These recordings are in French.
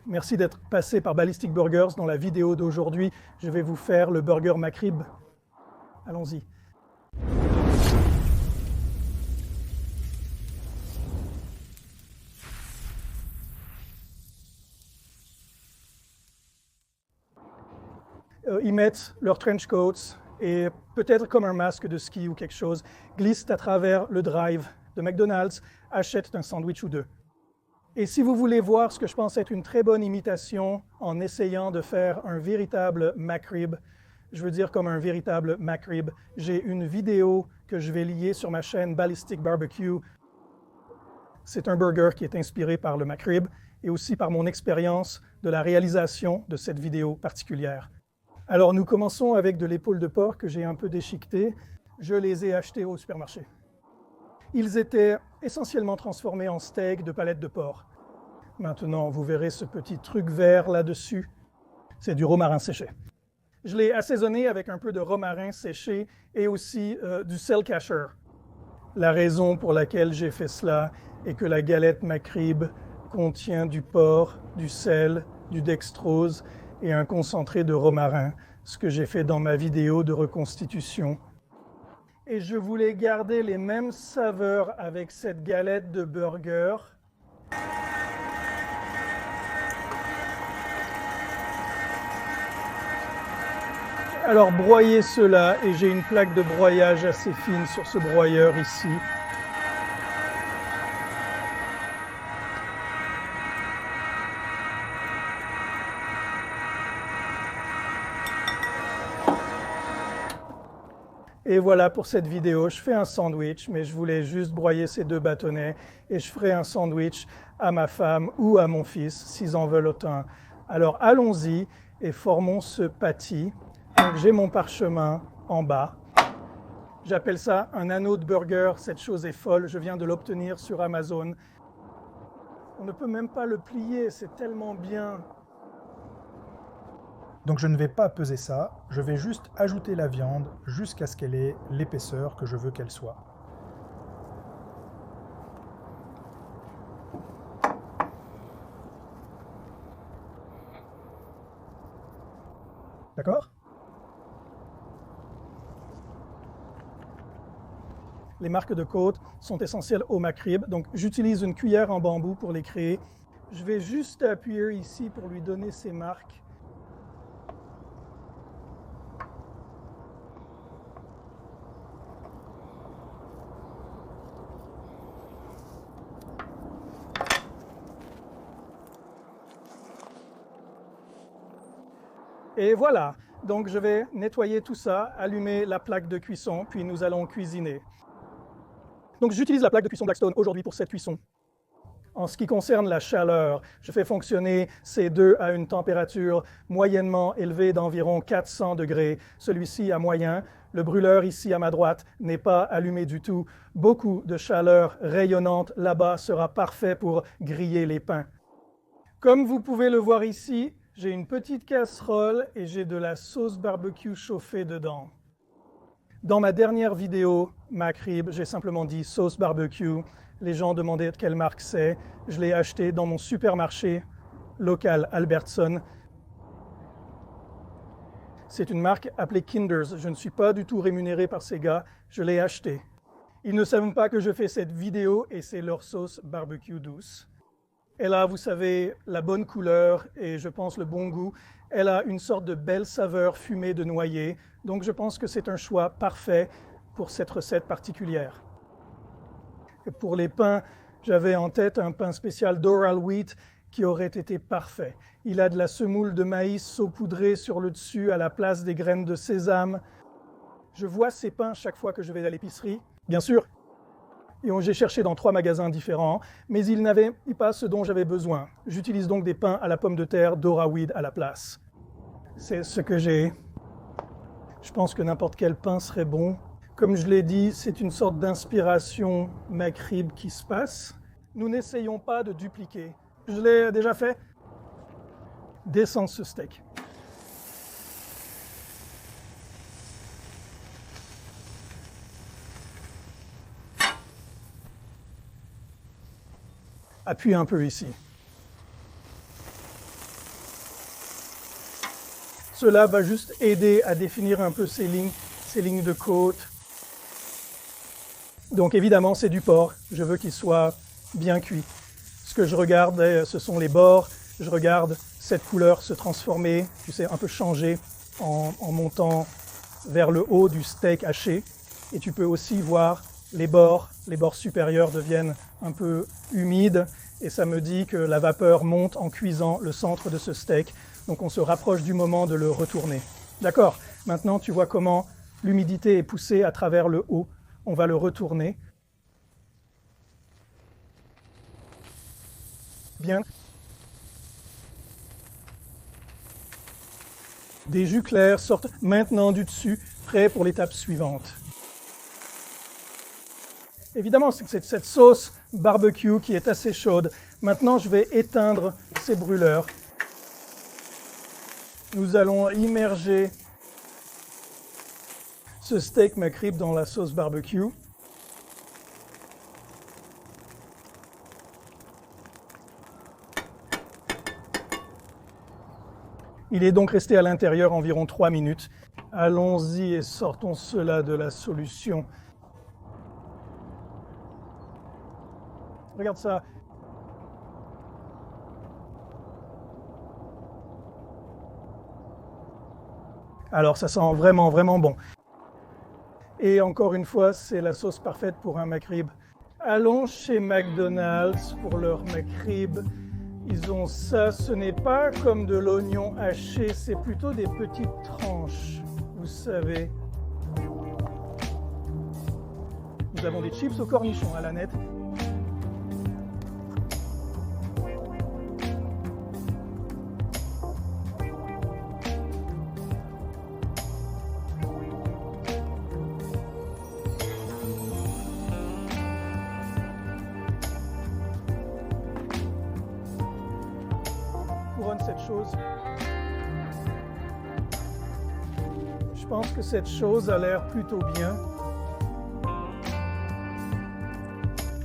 Merci d'être passé par Ballistic Burgers. Dans la vidéo d'aujourd'hui, je vais vous faire le burger McRib. Allons-y. Ils mettent leurs trench coats et peut-être comme un masque de ski ou quelque chose, glissent à travers le drive de McDonald's, achètent un sandwich ou deux. Et si vous voulez voir ce que je pense être une très bonne imitation en essayant de faire un véritable McRib, je veux dire comme un véritable McRib, j'ai une vidéo que je vais lier sur ma chaîne Ballistic Barbecue. C'est un burger qui est inspiré par le McRib et aussi par mon expérience de la réalisation de cette vidéo particulière. Alors nous commençons avec de l'épaule de porc que j'ai un peu déchiquetée. Je les ai achetés au supermarché. Ils étaient essentiellement transformés en steak de palette de porc. Maintenant, vous verrez ce petit truc vert là-dessus. C'est du romarin séché. Je l'ai assaisonné avec un peu de romarin séché et aussi du cell casher. La raison pour laquelle j'ai fait cela est que la galette McRib contient du porc, du sel, du dextrose et un concentré de romarin, ce que j'ai fait dans ma vidéo de reconstitution. Et je voulais garder les mêmes saveurs avec cette galette de burger. Alors broyez cela et j'ai une plaque de broyage assez fine sur ce broyeur ici. Et voilà pour cette vidéo, je fais un sandwich, mais je voulais juste broyer ces deux bâtonnets et je ferai un sandwich à ma femme ou à mon fils s'ils en veulent autant. Alors allons-y et formons ce patty. Donc j'ai mon parchemin en bas. J'appelle ça un anneau de burger, cette chose est folle, je viens de l'obtenir sur Amazon. On ne peut même pas le plier, c'est tellement bien. Donc je ne vais pas peser ça, je vais juste ajouter la viande jusqu'à ce qu'elle ait l'épaisseur que je veux qu'elle soit. D'accord ? Les marques de côte sont essentielles au McRib, donc j'utilise une cuillère en bambou pour les créer. Je vais juste appuyer ici pour lui donner ses marques. Et voilà, donc je vais nettoyer tout ça, allumer la plaque de cuisson, puis nous allons cuisiner. Donc j'utilise la plaque de cuisson Blackstone aujourd'hui pour cette cuisson. En ce qui concerne la chaleur, je fais fonctionner ces deux à une température moyennement élevée d'environ 400 degrés. Celui-ci à moyen. Le brûleur ici à ma droite n'est pas allumé du tout. Beaucoup de chaleur rayonnante là-bas sera parfait pour griller les pains. Comme vous pouvez le voir ici, j'ai une petite casserole et j'ai de la sauce barbecue chauffée dedans. Dans ma dernière vidéo, McRib, j'ai simplement dit sauce barbecue. Les gens demandaient de quelle marque c'est. Je l'ai acheté dans mon supermarché local Albertson. C'est une marque appelée Kinders. Je ne suis pas du tout rémunéré par ces gars. Je l'ai acheté. Ils ne savent pas que je fais cette vidéo et c'est leur sauce barbecue douce. Elle a, vous savez, la bonne couleur et je pense le bon goût. Elle a une sorte de belle saveur fumée de noyer. Donc je pense que c'est un choix parfait pour cette recette particulière. Et pour les pains, j'avais en tête un pain spécial Doral Wheat qui aurait été parfait. Il a de la semoule de maïs saupoudrée sur le dessus à la place des graines de sésame. Je vois ces pains chaque fois que je vais à l'épicerie, bien sûr. Et j'ai cherché dans 3 magasins différents, mais ils n'avaient pas ce dont j'avais besoin. J'utilise donc des pains à la pomme de terre Doral Wheat à la place. C'est ce que j'ai. Je pense que n'importe quel pain serait bon. Comme je l'ai dit, c'est une sorte d'inspiration McRib qui se passe. Nous n'essayons pas de dupliquer. Je l'ai déjà fait. Descends ce steak. Appuie un peu ici. Cela va juste aider à définir un peu ces lignes de côte. Donc évidemment, c'est du porc. Je veux qu'il soit bien cuit. Ce que je regarde, ce sont les bords. Je regarde cette couleur se transformer, tu sais, un peu changer en montant vers le haut du steak haché. Et tu peux aussi voir les bords supérieurs deviennent un peu humides. Et ça me dit que la vapeur monte en cuisant le centre de ce steak. Donc on se rapproche du moment de le retourner. D'accord, maintenant tu vois comment l'humidité est poussée à travers le haut. On va le retourner. Bien. Des jus clairs sortent maintenant du dessus, prêts pour l'étape suivante. Évidemment, c'est cette sauce barbecue qui est assez chaude. Maintenant, je vais éteindre ces brûleurs. Nous allons immerger ce steak McRib dans la sauce barbecue. Il est donc resté à l'intérieur environ 3 minutes. Allons-y et sortons cela de la solution. Regarde ça. Alors ça sent vraiment, vraiment bon. Et encore une fois, c'est la sauce parfaite pour un McRib. Allons chez McDonald's pour leur McRib. Ils ont ça, ce n'est pas comme de l'oignon haché, c'est plutôt des petites tranches, vous savez. Nous avons des chips au cornichon à la nette. Cette chose. Je pense que cette chose a l'air plutôt bien.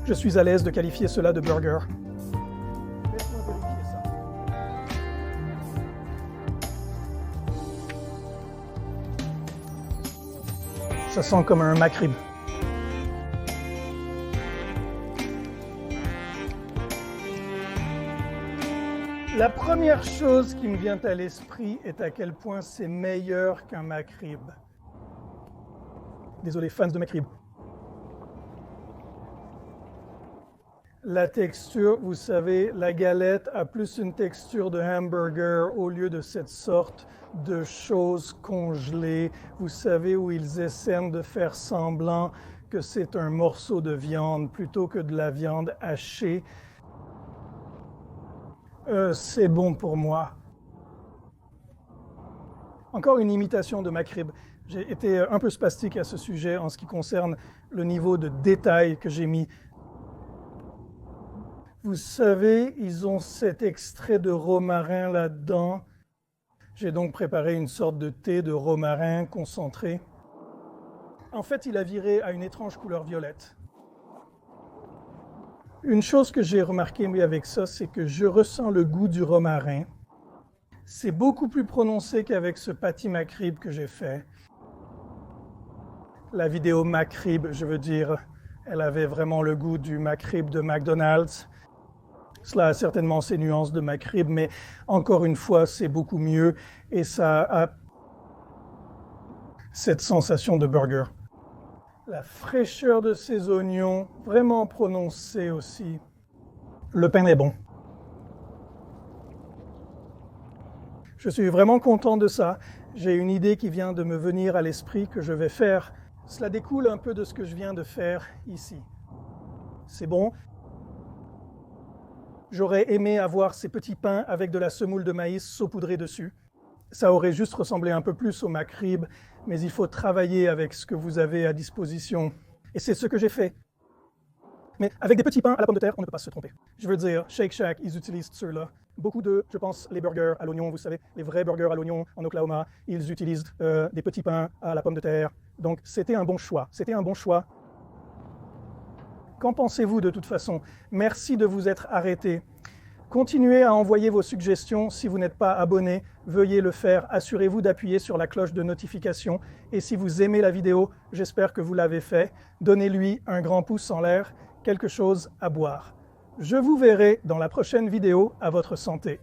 Je suis à l'aise de qualifier cela de burger. Laisse-moi vérifier ça. Ça sent comme un McRib. La première chose qui me vient à l'esprit est à quel point c'est meilleur qu'un McRib. Désolé, fans de McRib. La texture, vous savez, la galette a plus une texture de hamburger au lieu de cette sorte de choses congelées. Vous savez, où ils essaient de faire semblant que c'est un morceau de viande plutôt que de la viande hachée. C'est bon pour moi. Encore une imitation de McRib. J'ai été un peu spastique à ce sujet en ce qui concerne le niveau de détail que j'ai mis. Vous savez, ils ont cet extrait de romarin là-dedans. J'ai donc préparé une sorte de thé de romarin concentré. En fait, il a viré à une étrange couleur violette. Une chose que j'ai remarqué avec ça, c'est que je ressens le goût du romarin. C'est beaucoup plus prononcé qu'avec ce patty McRib que j'ai fait. La vidéo McRib, je veux dire, elle avait vraiment le goût du McRib de McDonald's. Cela a certainement ses nuances de McRib, mais encore une fois, c'est beaucoup mieux et ça a cette sensation de burger. La fraîcheur de ces oignons, vraiment prononcée aussi. Le pain est bon. Je suis vraiment content de ça. J'ai une idée qui vient de me venir à l'esprit que je vais faire. Cela découle un peu de ce que je viens de faire ici. C'est bon. J'aurais aimé avoir ces petits pains avec de la semoule de maïs saupoudrée dessus. Ça aurait juste ressemblé un peu plus au McRib, mais il faut travailler avec ce que vous avez à disposition. Et c'est ce que j'ai fait. Mais avec des petits pains à la pomme de terre, on ne peut pas se tromper. Je veux dire, Shake Shack, ils utilisent ceux-là. Beaucoup de, je pense, les burgers à l'oignon, vous savez, les vrais burgers à l'oignon en Oklahoma, ils utilisent des petits pains à la pomme de terre. Donc, c'était un bon choix. C'était un bon choix. Qu'en pensez-vous de toute façon? Merci de vous être arrêtés. Continuez à envoyer vos suggestions. Si vous n'êtes pas abonné, veuillez le faire. Assurez-vous d'appuyer sur la cloche de notification. Et si vous aimez la vidéo, j'espère que vous l'avez fait, donnez-lui un grand pouce en l'air, quelque chose à boire. Je vous verrai dans la prochaine vidéo. À votre santé.